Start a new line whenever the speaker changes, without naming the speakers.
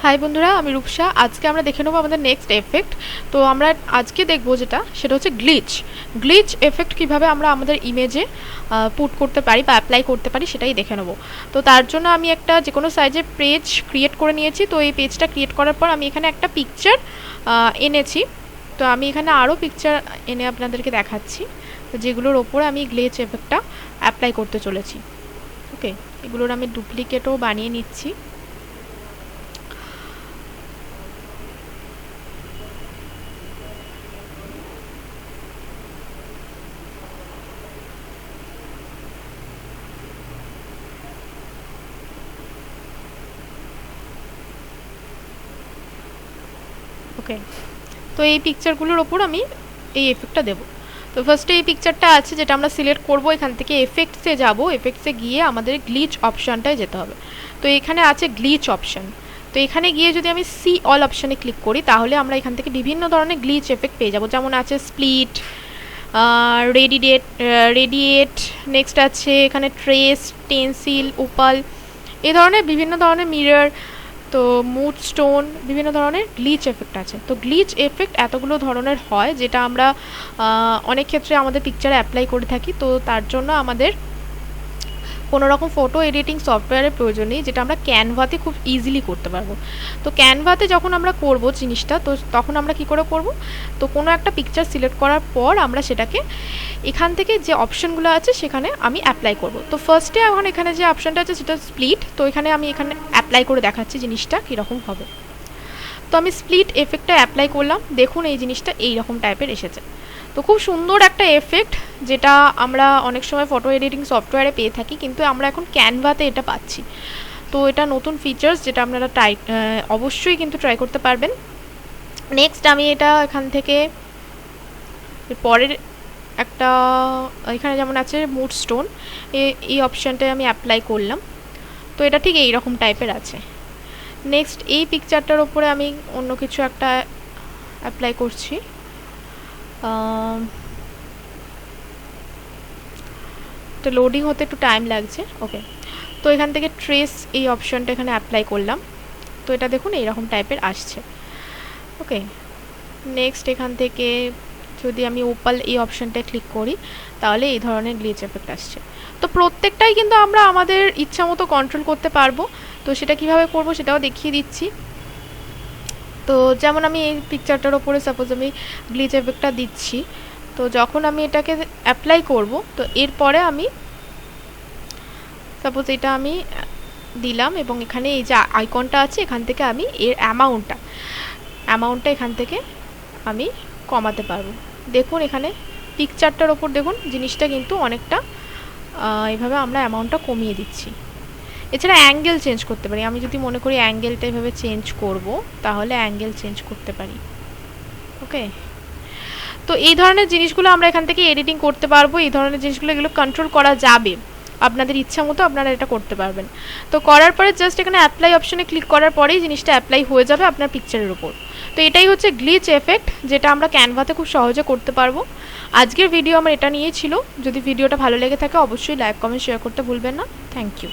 High বন্ধুরা, আমি রূপসা। আজকে আমরা দেখে নেবো আমাদের নেক্সট এফেক্ট। তো আমরা আজকে দেখবো সেটা হচ্ছে গ্লিচ এফেক্ট কিভাবে আমরা আমাদের ইমেজে পুট করতে পারি বা অ্যাপ্লাই করতে পারি সেটাই দেখে নেবো। তো তার জন্য আমি একটা যে কোনো সাইজের পেজ ক্রিয়েট করে নিয়েছি। তো এই পেজটা ক্রিয়েট করার পর আমি এখানে একটা পিকচার এনেছি। তো আমি এখানে আরও পিকচার এনে আপনাদেরকে দেখাচ্ছি, তো যেগুলোর ওপরে আমি গ্লিচ এফেক্টটা অ্যাপ্লাই করতে চলেছি। ওকে, এগুলোর আমি ডুপ্লিকেটও বানিয়ে নিচ্ছি। ওকে, তো এই পিকচারগুলোর ওপর আমি এই এফেক্টটা দেবো। তো ফার্স্টে এই পিকচারটা আছে যেটা আমরা সিলেক্ট করব। এখান থেকে এফেক্টসে যাব, এফেক্টসে গিয়ে আমাদের গ্লিচ অপশানটায় যেতে হবে। তো এখানে আছে গ্লিচ অপশান। তো এখানে গিয়ে যদি আমি সি অল অপশানে ক্লিক করি তাহলে আমরা এখান থেকে বিভিন্ন ধরনের গ্লিচ এফেক্ট পেয়ে যাব। যেমন আছে স্প্লিট, রেডিয়েট, নেক্সট আছে এখানে ট্রেস, টেন্সিল, ওপাল, এই ধরনের বিভিন্ন ধরনের মিরর, তো মুড স্টোন, বিভিন্ন ধরনের গ্লিচ এফেক্ট আছে। তো গ্লিচ এফেক্ট এতগুলো ধরনের হয় যেটা আমরা অনেক ক্ষেত্রে আমাদের পিকচারে অ্যাপ্লাই করে থাকি। তো তার জন্য আমাদের কোনো রকম ফটো এডিটিং সফটওয়্যারের প্রয়োজন নেই, যেটা আমরা ক্যানভাতে খুব ইজিলি করতে পারবো। তো ক্যানভাতে যখন আমরা করব জিনিসটা, তো তখন আমরা কি করে করব, তো কোনো একটা পিকচার সিলেক্ট করার পর আমরা সেটাকে এখান থেকে যে অপশানগুলো আছে সেখানে আমি অ্যাপ্লাই করব। তো ফার্স্টে এখন এখানে যে অপশানটা আছে সেটা স্প্লিট। তো এখানে আমি এখানে অ্যাপ্লাই করে দেখাচ্ছি জিনিসটা কীরকম হবে। তো আমি স্প্লিট এফেক্টটা অ্যাপ্লাই করলাম, দেখুন এই জিনিসটা এইরকম টাইপের এসেছে। তো খুব সুন্দর একটা এফেক্ট, যেটা আমরা অনেক সময় ফটো এডিটিং সফটওয়্যারে পেয়ে থাকি, কিন্তু আমরা এখন ক্যানভাতে এটা পাচ্ছি। তো এটা নতুন ফিচার্স যেটা আপনারা অবশ্যই কিন্তু ট্রাই করতে পারবেন। নেক্সট আমি এটা এখান থেকে পরের একটা, এখানে যেমন আছে মুড স্টোন, এই অপশানটায় আমি অ্যাপ্লাই করলাম। তো এটা ঠিক এইরকম টাইপের আছে। নেক্সট এই পিকচারটার ওপরে আমি অন্য কিছু একটা অ্যাপ্লাই করছি। তো লোডিং হতে একটু টাইম লাগছে। ওকে, তো এখান থেকে ট্রেস এই অপশানটা এখানে অ্যাপ্লাই করলাম। তো এটা দেখুন এইরকম টাইপের আসছে। ওকে, নেক্সট এখান থেকে যদি আমি ওপাল এই অপশানটায় ক্লিক করি তাহলে এই ধরনের গ্লিচ এফেক্ট আসছে। তো প্রত্যেকটাই কিন্তু আমরা আমাদের ইচ্ছা মতো কন্ট্রোল করতে পারবো। তো সেটা কিভাবে করব সেটাও দেখিয়ে দিচ্ছি। তো যেমন আমি এই পিকচারটার ওপরে সাপোজ আমি গ্লিচ এফেক্টটা দিচ্ছি। তো যখন আমি এটাকে অ্যাপ্লাই করব, তো এরপরে আমি সাপোজ এটা আমি দিলাম এবং এখানে এই যে আইকনটা আছে এখান থেকে আমি এর অ্যামাউন্টটা এখান থেকে আমি কমাতে পারবো। দেখুন এখানে পিকচারটার ওপর দেখুন জিনিসটা কিন্তু অনেকটা এইভাবে আমরা অ্যামাউন্টটা কমিয়ে দিচ্ছি। এছাড়া অ্যাঙ্গেল চেঞ্জ করতে পারি। আমি যদি মনে করি অ্যাঙ্গেলটা এভাবে চেঞ্জ করব তাহলে অ্যাঙ্গেল চেঞ্জ করতে পারি। ওকে, তো এই ধরনের জিনিসগুলো আমরা এখান থেকে এডিটিং করতে পারবো। এই ধরনের জিনিসগুলো এগুলো কন্ট্রোল করা যাবে, আপনাদের ইচ্ছা মতো আপনারা এটা করতে পারবেন। তো করার পরে জাস্ট এখানে অ্যাপ্লাই অপশানে ক্লিক করার পরেই জিনিসটা অ্যাপ্লাই হয়ে যাবে আপনার পিকচারের উপর। তো এটাই হচ্ছে গ্লিচ এফেক্ট, যেটা আমরা ক্যানভাতে খুব সহজে করতে পারবো। আজকের ভিডিও আমার এটা নিয়েই ছিল। যদি ভিডিওটা ভালো লেগে থাকে অবশ্যই লাইক, কমেন্ট, শেয়ার করতে ভুলবেন না। Thank you.